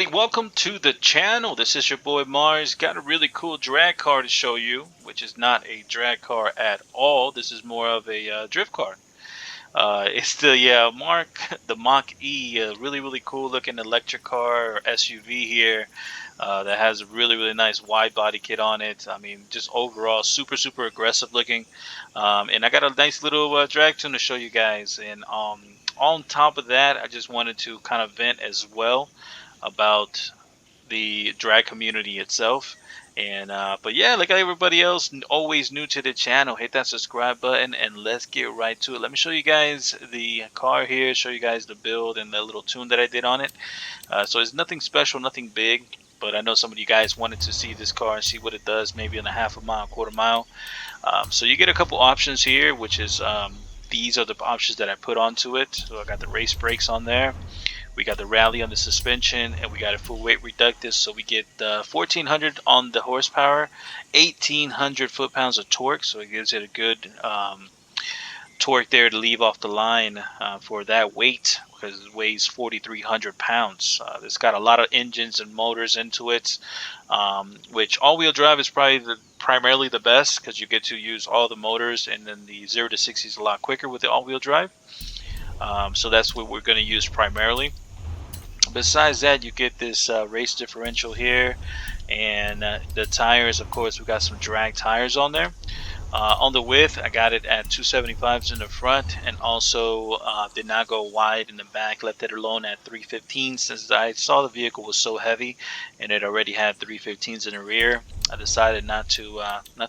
everybody, welcome to the channel. This is your boy Mars. Got a really cool drag car to show you, which is not a drag car at all. This is more of a drift car. It's the the Mach-E, really cool looking electric car or SUV here that has a really nice wide body kit on it. I mean, just overall super aggressive looking. And I got a nice little drag tune to show you guys. And on top of that, I just wanted to kind of vent as well about the drag community itself. And but yeah, like everybody else, always new to the channel, hit that subscribe button and let's get right to it. Let me show you guys the car here, show you guys the build and the little tune that I did on it. So it's nothing special, nothing big, but I know some of you guys wanted to see this car and see what it does, maybe in a half a mile, quarter mile. So you get a couple options here, which is these are the options that I put onto it. So I got the race brakes on there. We got the rally on the suspension, and we got a full weight reductive, so we get 1400 on the horsepower, 1800 foot-pounds of torque, so it gives it a good torque there to leave off the line for that weight, because it weighs 4,300 pounds. It's got a lot of engines and motors into it, which all-wheel drive is probably primarily the best, because you get to use all the motors, and then the 0 to 60 is a lot quicker with the all-wheel drive. So that's what we're going to use primarily. Besides that, you get this race differential here, and the tires, of course, we got some drag tires on there. On the width, I got it at 275s in the front, and also did not go wide in the back, left it alone at 315 since I saw the vehicle was so heavy and it already had 315s in the rear. I decided not to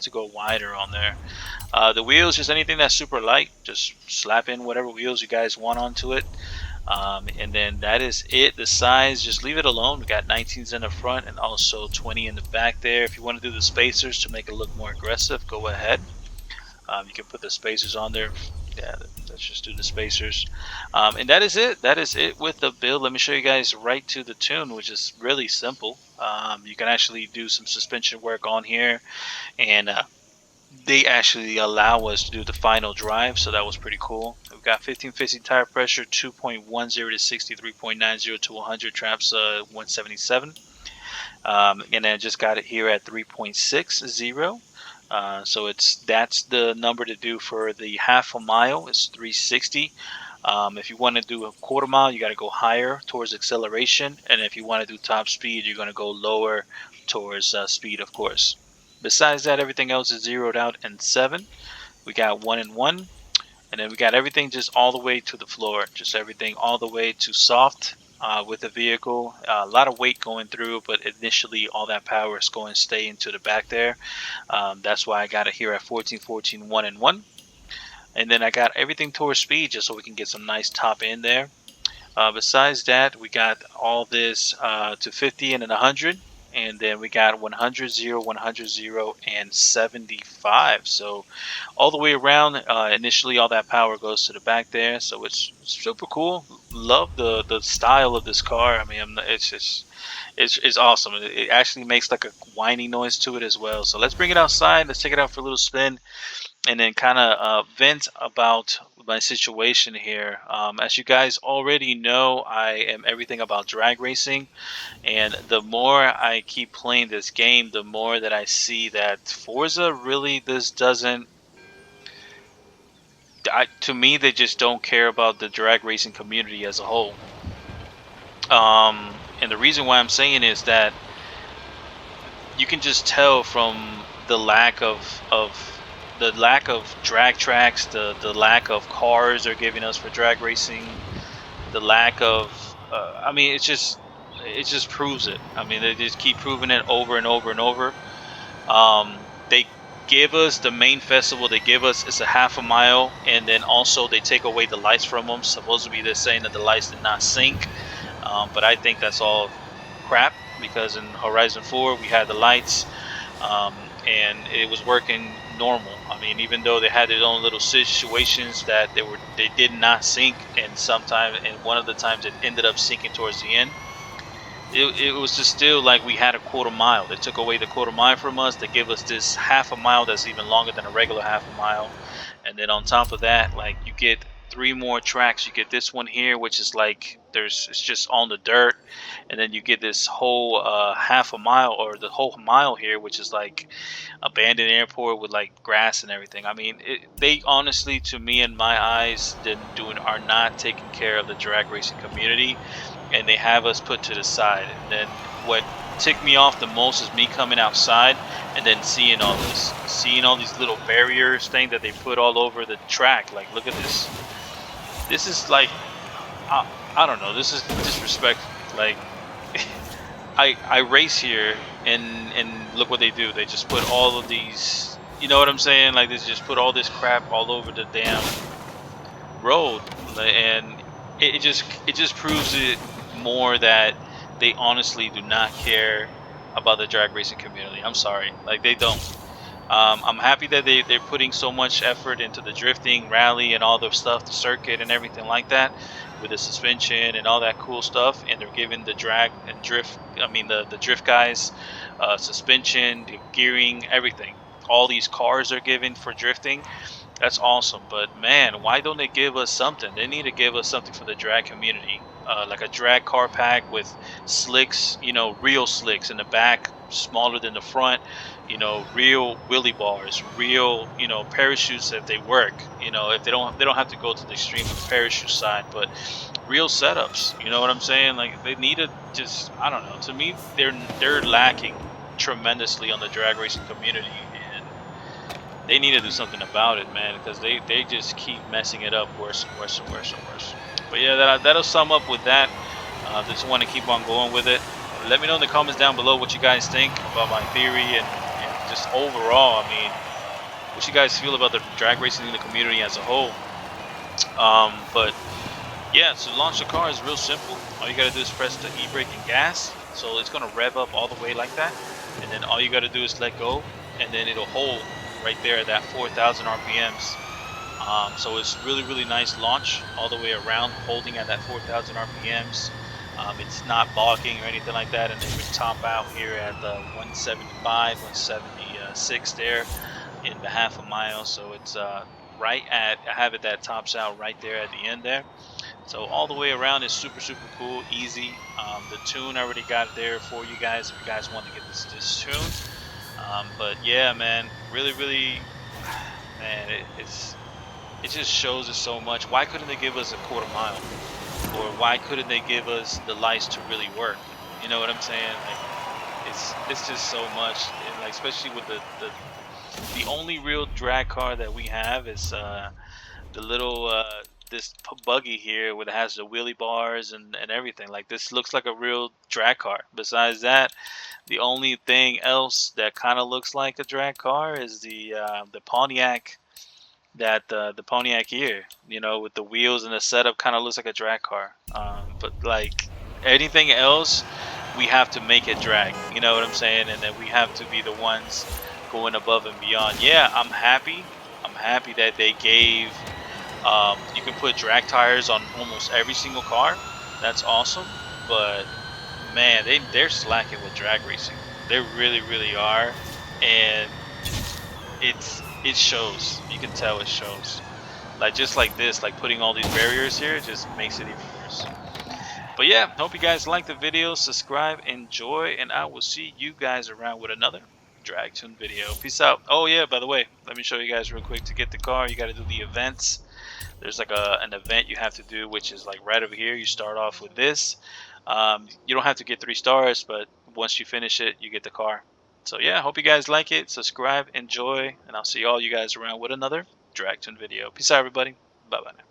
go wider on there. The wheels, just anything that's super light, just slap in whatever wheels you guys want onto it. And then that is it. The size, just leave it alone. We got 19s in the front and also 20 in the back there. If you want to do the spacers to make it look more aggressive, go ahead. You can put the spacers on there. Yeah, let's just do the spacers. And that is it. That is it with the build. Let me show you guys right to the tune, which is really simple. You can actually do some suspension work on here, and they actually allow us to do the final drive, so that was pretty cool. We've got 1550 tire pressure, 2.10 to 60, 3.90 to 100, traps 177. And then I just got it here at 3.60. So that's the number to do for the half a mile. It's 360. If you want to do a quarter mile, you got to go higher towards acceleration, and if you want to do top speed, you're going to go lower towards speed, of course. Besides that, everything else is zeroed out in 7. We got 1 and 1, and then we got everything just all the way to the floor, just everything all the way to soft with the vehicle. A lot of weight going through, but initially all that power is going to stay into the back there. That's why I got it here at 14, 1 and 1. And then I got everything towards speed just so we can get some nice top end there. Besides that, we got all this to 50 and then 100. And then we got 100, 0, 100, 0, and 75. So all the way around, initially all that power goes to the back there. So it's super cool. Love the style of this car. I mean, it's awesome. It actually makes like a whining noise to it as well. So let's bring it outside. Let's take it out for a little spin, and then kind of vent about my situation here. As you guys already know, I am everything about drag racing, and the more I keep playing this game, the more that I see that Forza really doesn't. To me, they just don't care about the drag racing community as a whole. And the reason why I'm saying is that you can just tell from the lack of drag tracks, the lack of cars they're giving us for drag racing, the lack of I mean, it just proves it. I mean, they just keep proving it over and over and over. They give us the main festival, they give us it's a half a mile, and then also they take away the lights from them. Supposedly they're saying that the lights did not sync, but I think that's all crap, because in Horizon 4 we had the lights, and it was working normal. I mean, even though they had their own little situations that they did not sync, and sometimes, and one of the times it ended up syncing towards the end. It was just still like we had a quarter mile. They took away the quarter mile from us. They give us this half a mile that's even longer than a regular half a mile, and then on top of that, like, you get 3 more tracks. You get this one here, which is like it's just on the dirt, and then you get this whole half a mile or the whole mile here, which is like abandoned airport with like grass and everything. I mean, they honestly, to me, in my eyes, are not taking care of the drag racing community, and they have us put to the side. And then what ticked me off the most is me coming outside and then seeing all these little barriers thing that they put all over the track. Like, look at this. This is like, I don't know. This is disrespectful. Like, I race here, and look what they do. They just put all of these. You know what I'm saying? Like, they just put all this crap all over the damn road, and it just proves it more that they honestly do not care about the drag racing community. I'm sorry, like, they don't. I'm happy that they're putting so much effort into the drifting rally and all the stuff, the circuit and everything like that, with the suspension and all that cool stuff. And they're giving the drag and drift, I mean the drift guys, suspension, the gearing, everything. All these cars are given for drifting. That's awesome, but man, why don't they give us something? They need to give us something for the drag community, like a drag car pack with slicks, real slicks in the back, smaller than the front, real wheelie bars, real, parachutes if they work. If they don't have to go to the extreme of the parachute side, but real setups. You know what I'm saying? Like, they need to just, I don't know. To me, they're lacking tremendously on the drag racing community, and they need to do something about it, man, because they just keep messing it up worse and worse and worse and worse. But yeah, that'll sum up with that. Just want to keep on going with it. Let me know in the comments down below what you guys think about my theory and just overall. I mean, what you guys feel about the drag racing in the community as a whole. But yeah, to launch the car is real simple. All you gotta do is press the e-brake and gas, so it's gonna rev up all the way like that, and then all you gotta do is let go, and then it'll hold right there at that 4,000 RPMs. So it's really nice launch all the way around, holding at that 4,000 RPMs. It's not balking or anything like that, and then we top out here at the 175, 176 there in the half a mile. So it's right at, I have it that tops out right there at the end there. So all the way around is super cool, easy. The tune I already got there for you guys if you guys want to get this tune. But yeah, man, really, man, it just shows us so much. Why couldn't they give us a quarter mile, or why couldn't they give us the lights to really work? You know what I'm saying? Like, it's just so much, and like, especially with the only real drag car that we have is the little this buggy here, where it has the wheelie bars and everything. Like, this looks like a real drag car. Besides that, the only thing else that kind of looks like a drag car is the Pontiac, the Pontiac here, with the wheels and the setup, kind of looks like a drag car. But like, anything else, we have to make it drag. You know what I'm saying? And then we have to be the ones going above and beyond. Yeah, I'm happy. I'm happy that they gave. You can put drag tires on almost every single car. That's awesome. But man, they're slacking with drag racing. They really are, and it shows. You can tell it shows. Like, just like this, like putting all these barriers here, just makes it even worse. But yeah, hope you guys like the video. Subscribe, enjoy, and I will see you guys around with another drag tune video. Peace out. Oh yeah, by the way, let me show you guys real quick. To get the car, you got to do the events. There's like an event you have to do, which is like right over here. You start off with this. You don't have to get 3 stars, but once you finish it, you get the car. So yeah, hope you guys like it. Subscribe, enjoy, and I'll see all you guys around with another drag tune video. Peace out, everybody. Bye bye now.